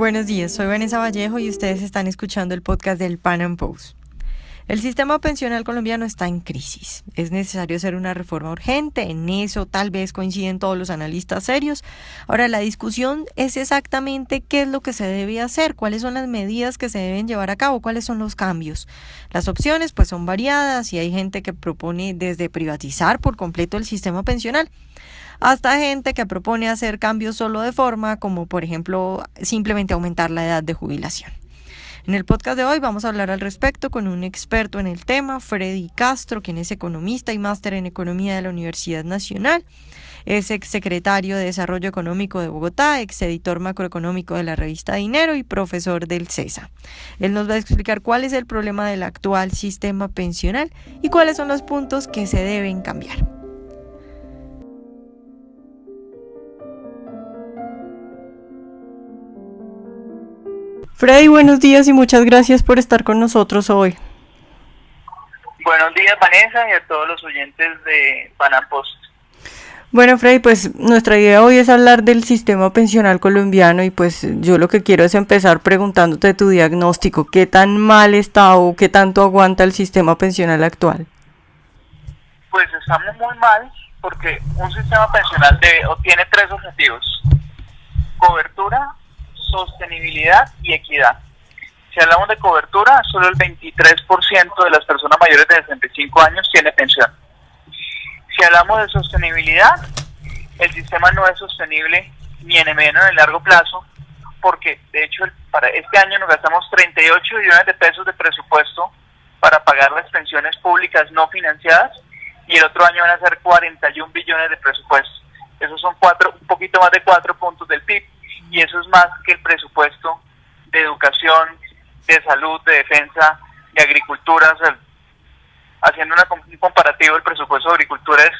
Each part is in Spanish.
Buenos días, soy Vanessa Vallejo y ustedes están escuchando el podcast del Pan Am Post. El sistema pensional colombiano está en crisis. Es necesario hacer una reforma urgente. En eso tal vez coinciden todos los analistas serios. Ahora, la discusión es exactamente qué es lo que se debe hacer, cuáles son las medidas que se deben llevar a cabo, cuáles son los cambios. Las opciones pues son variadas y hay gente que propone desde privatizar por completo el sistema pensional hasta gente que propone hacer cambios solo de forma, como por ejemplo simplemente aumentar la edad de jubilación. En el podcast de hoy vamos a hablar al respecto con un experto en el tema, Freddy Castro, quien es economista y máster en economía de la Universidad Nacional. Es exsecretario de Desarrollo Económico de Bogotá, exeditor macroeconómico de la revista Dinero y profesor del CESA. Él nos va a explicar cuál es el problema del actual sistema pensional y cuáles son los puntos que se deben cambiar. Freddy, buenos días y muchas gracias por estar con nosotros hoy. Buenos días, Vanessa, y a todos los oyentes de Pan Am Post. Bueno, Freddy, pues nuestra idea hoy es hablar del sistema pensional colombiano y pues yo lo que quiero es empezar preguntándote tu diagnóstico. ¿Qué tan mal está o qué tanto aguanta el sistema pensional actual? Pues estamos muy mal porque un sistema pensional tiene tres objetivos: cobertura, sostenibilidad y equidad. Si hablamos de cobertura, solo el 23% de las personas mayores de 65 años tiene pensión. Si hablamos de sostenibilidad, el sistema no es sostenible ni en el mediano ni en el largo plazo, porque de hecho para este año nos gastamos 38 billones de pesos de presupuesto para pagar las pensiones públicas no financiadas y el otro año van a ser 41 billones de presupuesto. Esos son un poquito más de 4 puntos del PIB. Y eso es más que el presupuesto de educación, de salud, de defensa, de agricultura. O sea, haciendo un comparativo, el presupuesto de agricultura es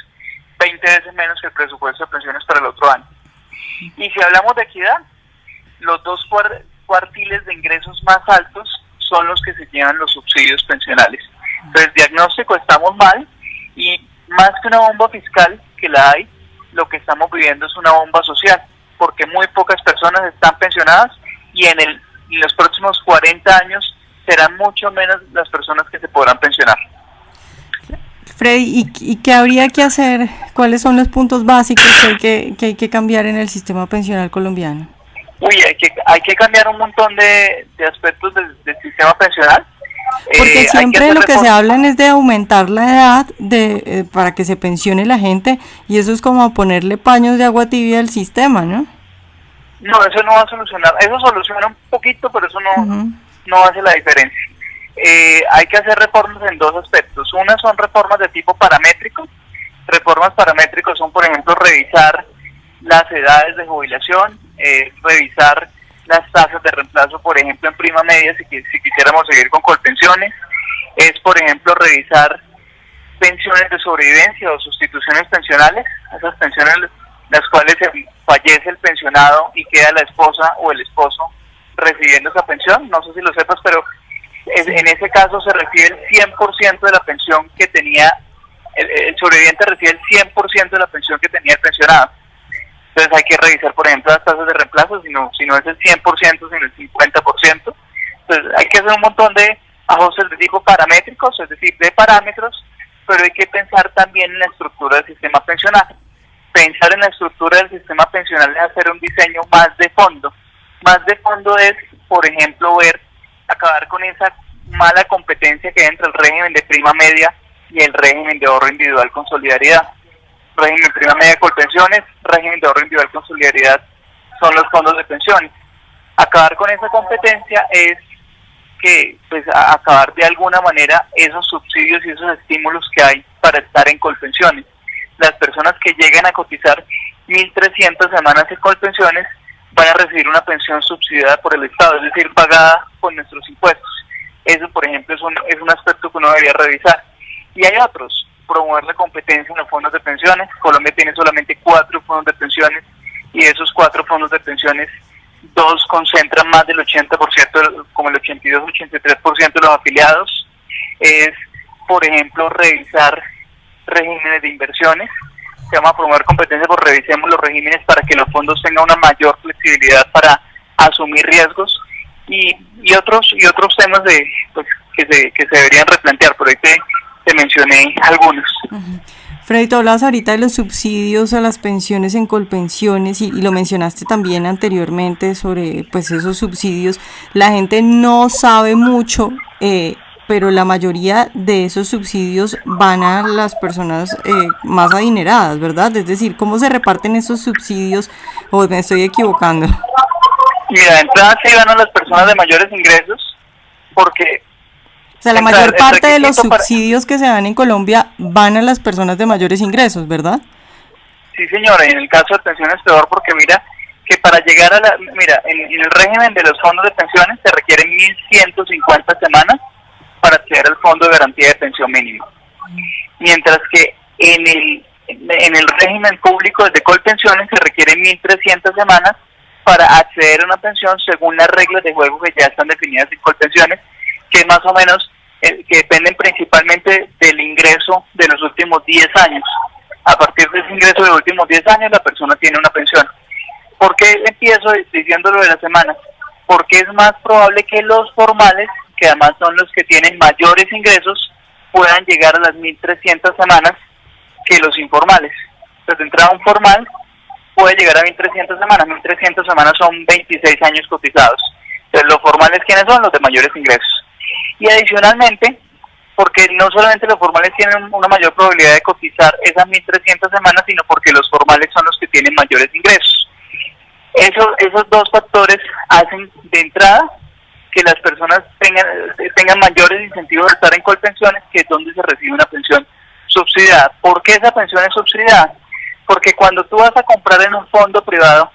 20 veces menos que el presupuesto de pensiones para el otro año. Y si hablamos de equidad, los dos cuartiles de ingresos más altos son los que se llevan los subsidios pensionales. Entonces, diagnóstico, estamos mal, y más que una bomba fiscal que la hay, lo que estamos viviendo es una bomba social, porque muy pocas personas están pensionadas y en los próximos 40 años serán mucho menos las personas que se podrán pensionar. Freddy, ¿y qué habría que hacer? ¿Cuáles son los puntos básicos que hay que cambiar en el sistema pensional colombiano? Hay que cambiar un montón de aspectos del sistema pensional. Porque siempre lo que se hablan es de aumentar la edad para que se pensione la gente, y eso es como ponerle paños de agua tibia al sistema, ¿no? No, eso no va a solucionar. Eso soluciona un poquito, pero eso no hace la diferencia. Hay que hacer reformas en dos aspectos. Una son reformas de tipo paramétrico. Reformas paramétricos son, por ejemplo, revisar las edades de jubilación, revisar las tasas de reemplazo, por ejemplo, en prima media, si quisiéramos seguir con colpensiones. Es, por ejemplo, revisar pensiones de sobrevivencia o sustituciones pensionales, esas pensiones las cuales fallece el pensionado y queda la esposa o el esposo recibiendo esa pensión. No sé si lo sepas, pero en ese caso se recibe el 100% de la pensión que tenía, el sobreviviente recibe el 100% de la pensión que tenía el pensionado. Entonces hay que revisar, por ejemplo, las tasas de reemplazo, si no es el 100%, sino el 50%. Entonces hay que hacer un montón de ajustes de tipo paramétricos, es decir, de parámetros, pero hay que pensar también en la estructura del sistema pensional. Pensar en la estructura del sistema pensional es hacer un diseño más de fondo. Más de fondo es, por ejemplo, acabar con esa mala competencia que hay entre el régimen de prima media y el régimen de ahorro individual con solidaridad. Régimen prima media con pensiones, régimen de ahorro individual con solidaridad son los fondos de pensiones. Acabar con esa competencia es que, pues, acabar de alguna manera esos subsidios y esos estímulos que hay para estar en colpensiones. Las personas que lleguen a cotizar 1.300 semanas en colpensiones van a recibir una pensión subsidiada por el Estado, es decir, pagada con nuestros impuestos. Eso, por ejemplo, es un aspecto que uno debería revisar. Y hay otros: promover la competencia en los fondos de pensiones. Colombia tiene solamente 4 fondos de pensiones, y de esos 4 fondos de pensiones, 2 concentran más del 80%, como el 82-83% de los afiliados. Es, por ejemplo, revisar regímenes de inversiones. Se llama promover competencia, pues revisemos los regímenes para que los fondos tengan una mayor flexibilidad para asumir riesgos y otros temas pues, que se deberían replantear. Por ahí te mencioné algunos. Uh-huh. Freddy, tú hablabas ahorita de los subsidios a las pensiones en Colpensiones y lo mencionaste también anteriormente sobre pues esos subsidios. La gente no sabe mucho, pero la mayoría de esos subsidios van a las personas más adineradas, ¿verdad? Es decir, ¿cómo se reparten esos subsidios? ¿O me estoy equivocando? Mira, de entrada sí van a las personas de mayores ingresos, porque... O sea, la mayor parte de los subsidios que se dan en Colombia van a las personas de mayores ingresos, ¿verdad? Sí, señora, y en el caso de pensiones es peor, porque mira, que para llegar a en el régimen de los fondos de pensiones se requieren 1.150 semanas para acceder al fondo de garantía de pensión mínima. Mientras que en el régimen público de Colpensiones se requieren 1.300 semanas para acceder a una pensión según las reglas de juego que ya están definidas en Colpensiones, que más o menos que dependen principalmente del ingreso de los últimos 10 años. A partir de ese ingreso de los últimos 10 años la persona tiene una pensión. ¿Por qué empiezo diciéndolo de las semanas? Porque es más probable que los formales, que además son los que tienen mayores ingresos, puedan llegar a las 1.300 semanas que los informales. Entonces, de entrada un formal puede llegar a 1.300 semanas. 1.300 semanas son 26 años cotizados. Entonces, los formales, ¿quiénes son? Los de mayores ingresos. Y adicionalmente, porque no solamente los formales tienen una mayor probabilidad de cotizar esas 1.300 semanas, sino porque los formales son los que tienen mayores ingresos. Esos dos factores hacen de entrada que las personas tengan mayores incentivos de estar en Colpensiones, que es donde se recibe una pensión subsidiada. ¿Por qué esa pensión es subsidiada? Porque cuando tú vas a comprar en un fondo privado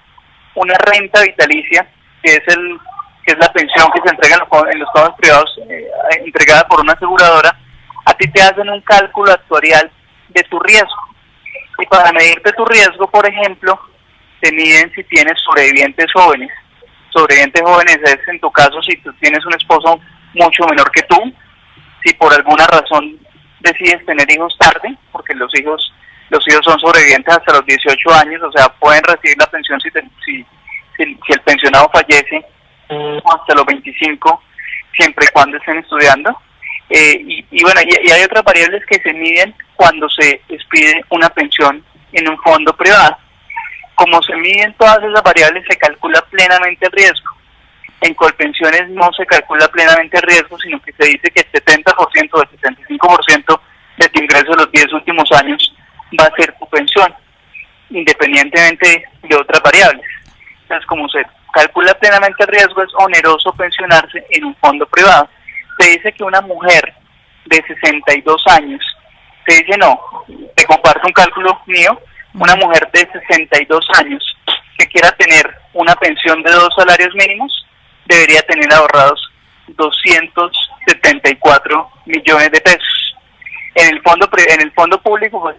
una renta vitalicia, que es la pensión que se entrega en los fondos privados entregada por una aseguradora, a ti te hacen un cálculo actuarial de tu riesgo. Y para medirte tu riesgo, por ejemplo, te miden si tienes sobrevivientes jóvenes. Sobrevivientes jóvenes es, en tu caso, si tú tienes un esposo mucho menor que tú, si por alguna razón decides tener hijos tarde, porque los hijos son sobrevivientes hasta los 18 años, o sea, pueden recibir la pensión si el pensionado fallece hasta los 25, siempre y cuando estén estudiando. Bueno, y hay otras variables que se miden cuando se expide una pensión en un fondo privado. Como se miden todas esas variables, se calcula plenamente el riesgo. En Colpensiones no se calcula plenamente el riesgo, sino que se dice que el 70% o el 75% de tu ingreso de los 10 últimos años va a ser tu pensión, independientemente de otras variables. Entonces, como se calcula plenamente el riesgo, es oneroso pensionarse en un fondo privado. Se dice que una mujer de 62 años, se dice no, te comparto un cálculo mío, una mujer de 62 años que quiera tener una pensión de 2 salarios mínimos, debería tener ahorrados 274 millones de pesos. En el fondo público, pues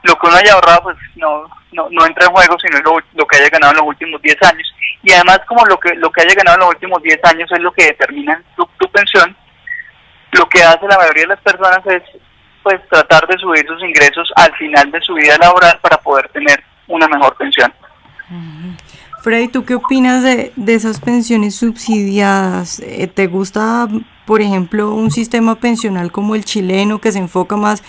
lo que uno haya ahorrado pues no entra en juego, sino lo que haya ganado en los últimos 10 años. Y además, como lo que haya ganado en los últimos 10 años es lo que determina tu pensión, lo que hace la mayoría de las personas es pues tratar de subir sus ingresos al final de su vida laboral para poder tener una mejor pensión. Freddy, ¿tú qué opinas de esas pensiones subsidiadas? ¿Te gusta, por ejemplo, un sistema pensional como el chileno, que se enfoca más,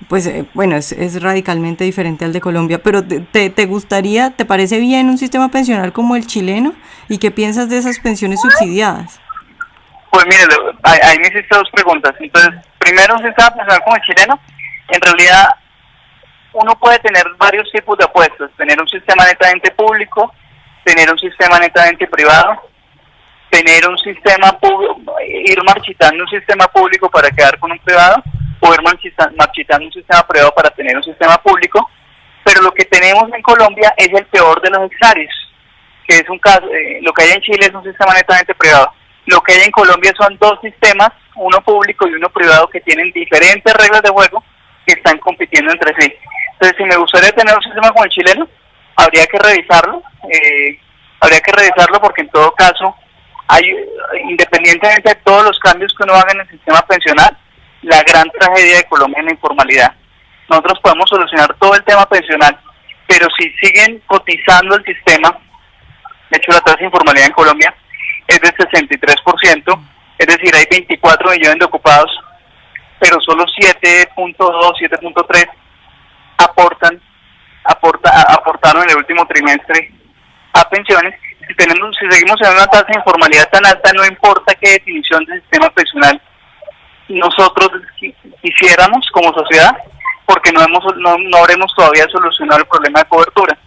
pues bueno, es radicalmente diferente al de Colombia, pero te gustaría, te parece bien un sistema pensional como el chileno? ¿Y qué piensas de esas pensiones subsidiadas? Pues mire, ahí me hiciste dos preguntas. Entonces, primero, un sistema pensional como el chileno, en realidad uno puede tener varios tipos de apuestas: tener un sistema netamente público, tener un sistema netamente privado, tener un sistema público, ir marchitando un sistema público para quedar con un privado, o ir marchitando un sistema privado para tener un sistema público. Pero lo que tenemos en Colombia es el peor de los escenarios, que es un caso, lo que hay en Chile es un sistema netamente privado. Lo que hay en Colombia son dos sistemas, uno público y uno privado, que tienen diferentes reglas de juego que están compitiendo entre sí. Entonces, si me gustaría tener un sistema como el chileno, habría que revisarlo porque en todo caso, independientemente de todos los cambios que uno haga en el sistema pensional, la gran tragedia de Colombia es la informalidad. Nosotros podemos solucionar todo el tema pensional, pero si siguen cotizando el sistema De hecho, la tasa de informalidad en Colombia es del 63%, es decir, hay 24 millones de ocupados, pero solo 7.2, 7.3 aportaron en el último trimestre a pensiones. Si seguimos en una tasa de informalidad tan alta, no importa qué definición del sistema pensional nosotros quisiéramos como sociedad, porque no habremos todavía solucionado el problema de cobertura.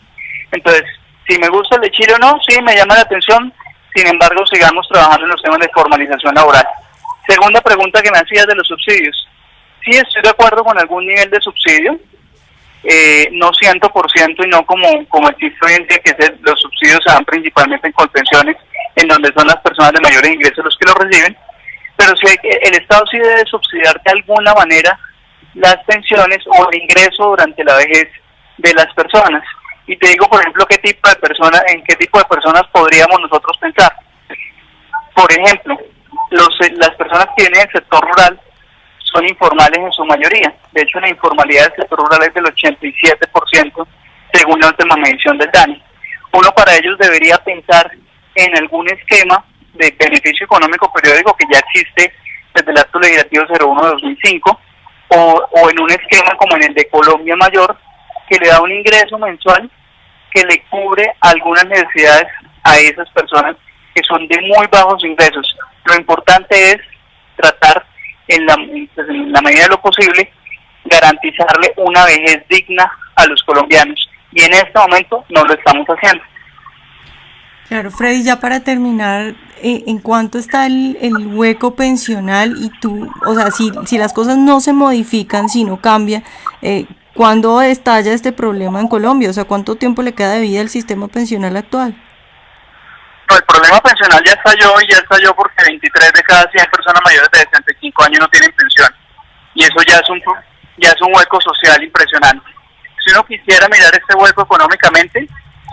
Entonces, si me gusta el de Chile o no, sí, me llama la atención. Sin embargo, sigamos trabajando en los temas de formalización laboral. Segunda pregunta que me hacías de los subsidios. Sí, estoy de acuerdo con algún nivel de subsidio, no 100% y no como existe hoy en día, que los subsidios se dan principalmente en Colpensiones, en donde son las personas de mayores ingresos los que los reciben, pero sí el Estado sí debe subsidiar de alguna manera las pensiones o el ingreso durante la vejez de las personas. Y te digo, por ejemplo, en qué tipo de personas podríamos nosotros pensar. Por ejemplo, las personas que vienen del sector rural son informales en su mayoría. De hecho, la informalidad del sector rural es del 87%, según la última medición del DANE. Uno para ellos debería pensar en algún esquema de beneficio económico periódico que ya existe desde el acto legislativo 01 de 2005, o en un esquema como en el de Colombia Mayor, que le da un ingreso mensual que le cubre algunas necesidades a esas personas que son de muy bajos ingresos. Lo importante es tratar en la medida de lo posible garantizarle una vejez digna a los colombianos, y en este momento no lo estamos haciendo. Claro, Freddy, ya para terminar, ¿en cuánto está el hueco pensional? Y tú, o sea, si las cosas no se modifican, si no cambia, ¿cuándo estalla este problema en Colombia? O sea, ¿cuánto tiempo le queda de vida al sistema pensional actual? No, el problema pensional ya estalló porque 23 de cada 100 personas mayores de 65 años no tienen pensión. Y eso ya es un hueco social impresionante. Si uno quisiera mirar este hueco económicamente,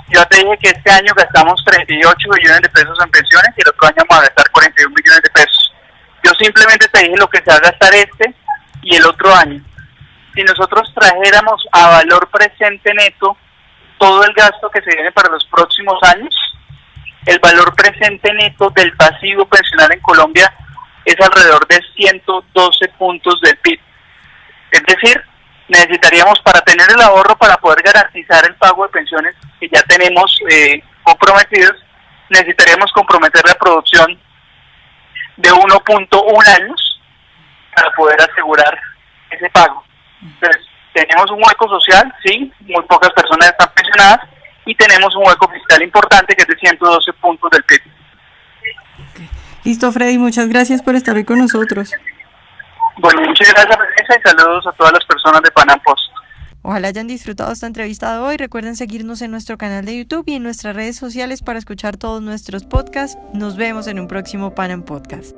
yo te dije que este año gastamos 38 millones de pesos en pensiones y el otro año vamos a gastar 41 millones de pesos. Yo simplemente te dije lo que se va a gastar este y el otro año. Si nosotros trajéramos a valor presente neto todo el gasto que se viene para los próximos años, el valor presente neto del pasivo pensional en Colombia es alrededor de 112 puntos del PIB. Es decir, necesitaríamos, para tener el ahorro, para poder garantizar el pago de pensiones que ya tenemos comprometidos, necesitaríamos comprometer la producción de 1.1 años para poder asegurar ese pago. Entonces, tenemos un hueco social, sí, muy pocas personas están pensionadas, y tenemos un hueco fiscal importante que es de 112 puntos del PIB. Okay. Listo, Freddy, muchas gracias por estar hoy con nosotros. Bueno, muchas gracias, Vanessa, y saludos a todas las personas de Panam Post. Ojalá hayan disfrutado esta entrevista de hoy. Recuerden seguirnos en nuestro canal de YouTube y en nuestras redes sociales para escuchar todos nuestros podcasts. Nos vemos en un próximo Panam Podcast.